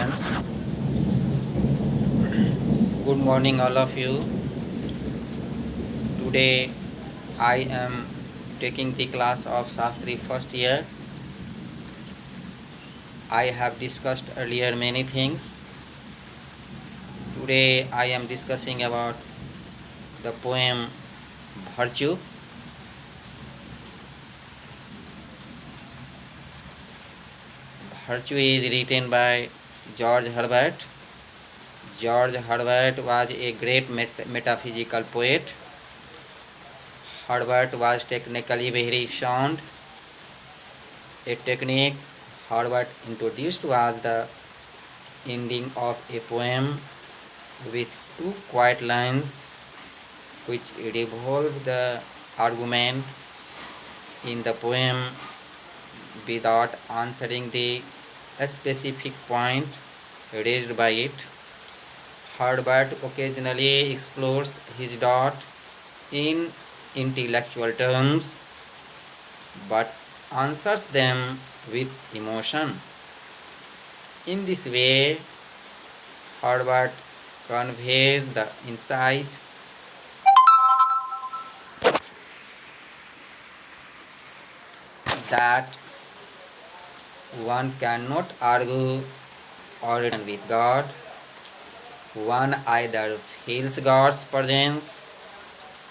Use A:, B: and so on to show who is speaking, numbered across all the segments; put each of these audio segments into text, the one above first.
A: students. Good morning, all of you. Today I am taking the class of Shastri first year. I have discussed earlier many things. Today I am discussing about the poem Virtue. Virtue is written by George Herbert. George Herbert was a great metaphysical poet. Herbert was technically very sound. A technique Herbert introduced was the ending of a poem with two quiet lines which revolve the argument in the poem without answering the specific point raised by it. Herbert occasionally explores his thought in intellectual terms but answers them with emotion. In this way, Herbert conveys the insight that one cannot argue or reason with God. One either feels God's presence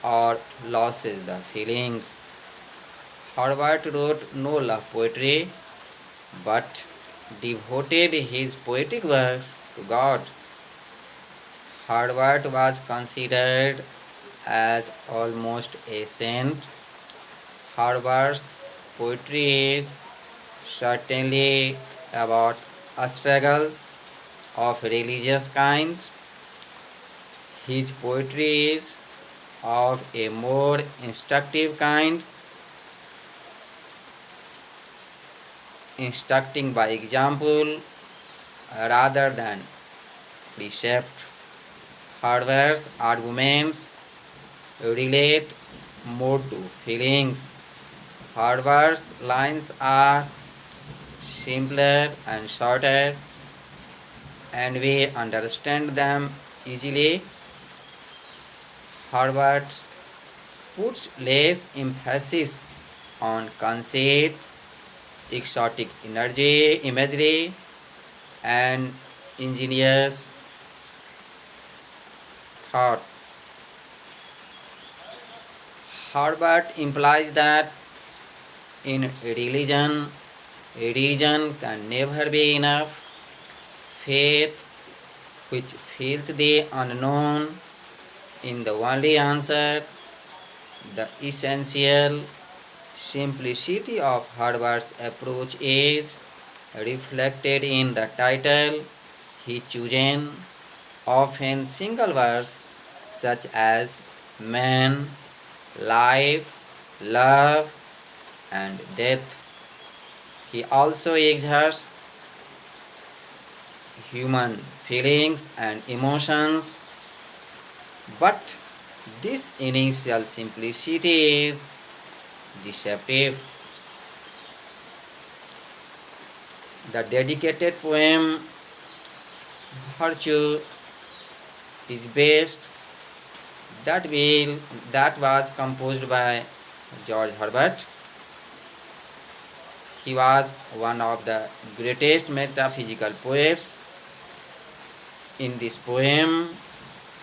A: or loses the feelings. Herbert wrote no love poetry but devoted his poetic works to God. Herbert was considered as almost a saint. Herbert's poetry is certainly about struggles of religious kind. His poetry is of a more instructive kind, instructing by example rather than precept. Herbert's arguments relate more to feelings. Herbert's lines are simpler and shorter, and we understand them easily. Herbert puts less emphasis on conceit, exotic imagery, and ingenious thought. Herbert implies that in religion can never be enough. Faith, which feels the unknown, in the only answer. The essential simplicity of Herbert's approach is reflected in the title he chosen, often single words such as man, life, love, and death. He also exerts human feelings and emotions, but this initial simplicity is deceptive. The dedicated poem Virtue is based that was composed by George Herbert. He was one of the greatest metaphysical poets. In this poem,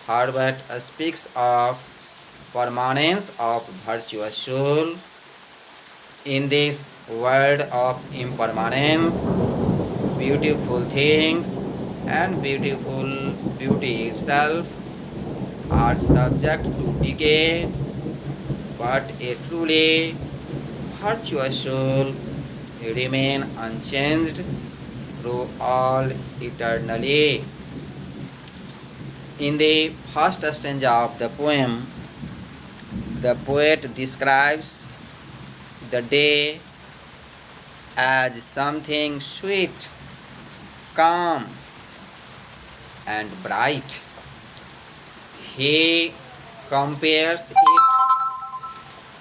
A: Herbert speaks of permanence of virtuous soul. In this world of impermanence, beautiful things and beauty itself are subject to decay, but a truly virtuous soul remain unchanged through all eternally. In the first stanza of the poem, the poet describes the day as something sweet, calm, and bright. He compares it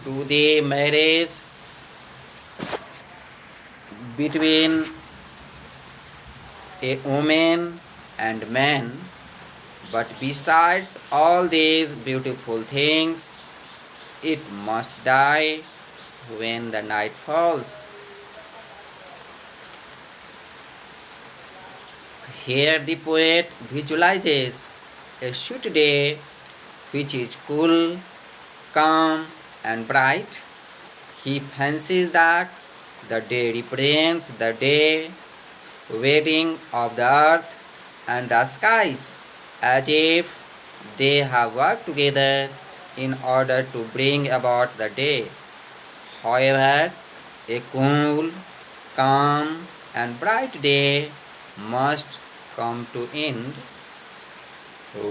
A: to the marriage between a woman and man. But besides all these beautiful things, it must die when the night falls. Here the poet visualizes a sweet day which is cool, calm, and bright. He fancies that the day represents the day waiting of the earth and the skies, as if they have worked together in order to bring about the day. However, a cool, calm, and bright day must come to end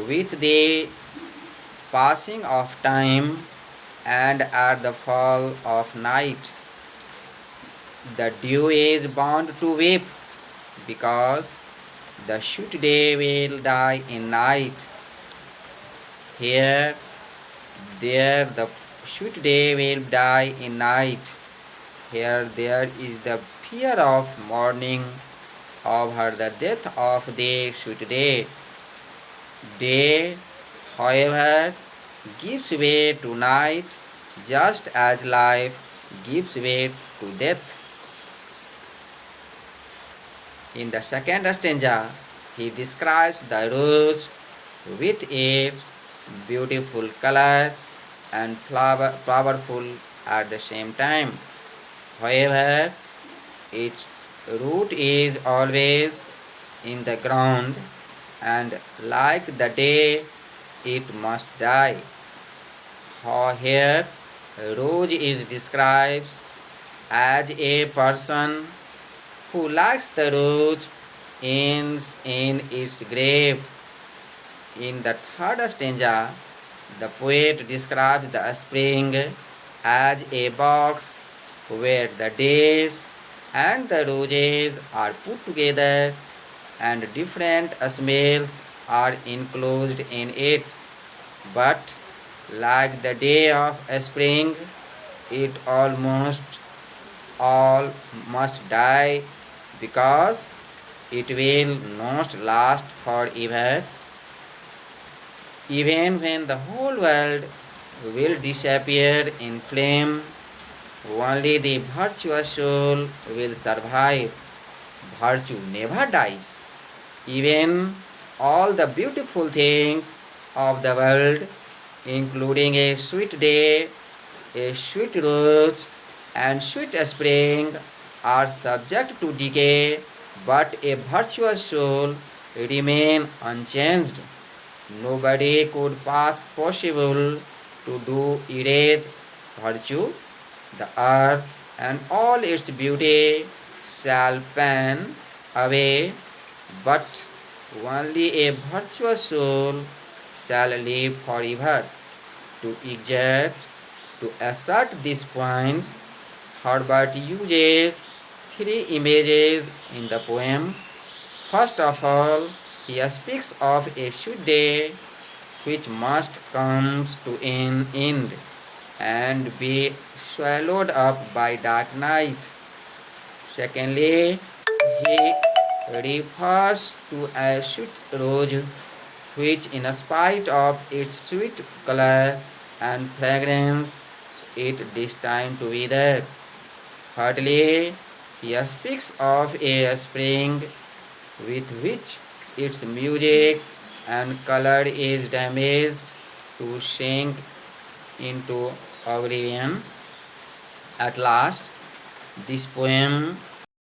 A: with the passing of time and at the fall of night. The dew is bound to weep because the sweet day will die in night. Here, there, the sweet day will die in night. Here, there is the fear of mourning over the death of the sweet day. Day, however, gives way to night just as life gives way to death. In the second stanza, he describes the rose with its beautiful color and flowerful at the same time. However, its root is always in the ground, and like the day, it must die. Here, rose is described as a person who likes the rose ends in its grave. In the third stanza, the poet describes the spring as a box where the days and the roses are put together and different smells are enclosed in it. But like the day of spring, it almost all must die because it will not last forever. Even when the whole world will disappear in flame, only the virtuous soul will survive. Virtue never dies. Even all the beautiful things of the world, including a sweet day, a sweet rose, and sweet spring, are subject to decay, but a virtuous soul remain unchanged. Nobody could pass possible to do erase virtue. The earth and all its beauty shall pan away, but only a virtuous soul shall live forever. To assert these points, Herbert uses three images in the poem. First of all, he speaks of a sweet day which must come to an end and be swallowed up by dark night. Secondly, he refers to a sweet rose which, in spite of its sweet color and fragrance, is destined to wither. Thirdly, he speaks of a spring with which its music and color is damaged to sink into oblivion. At last, this poem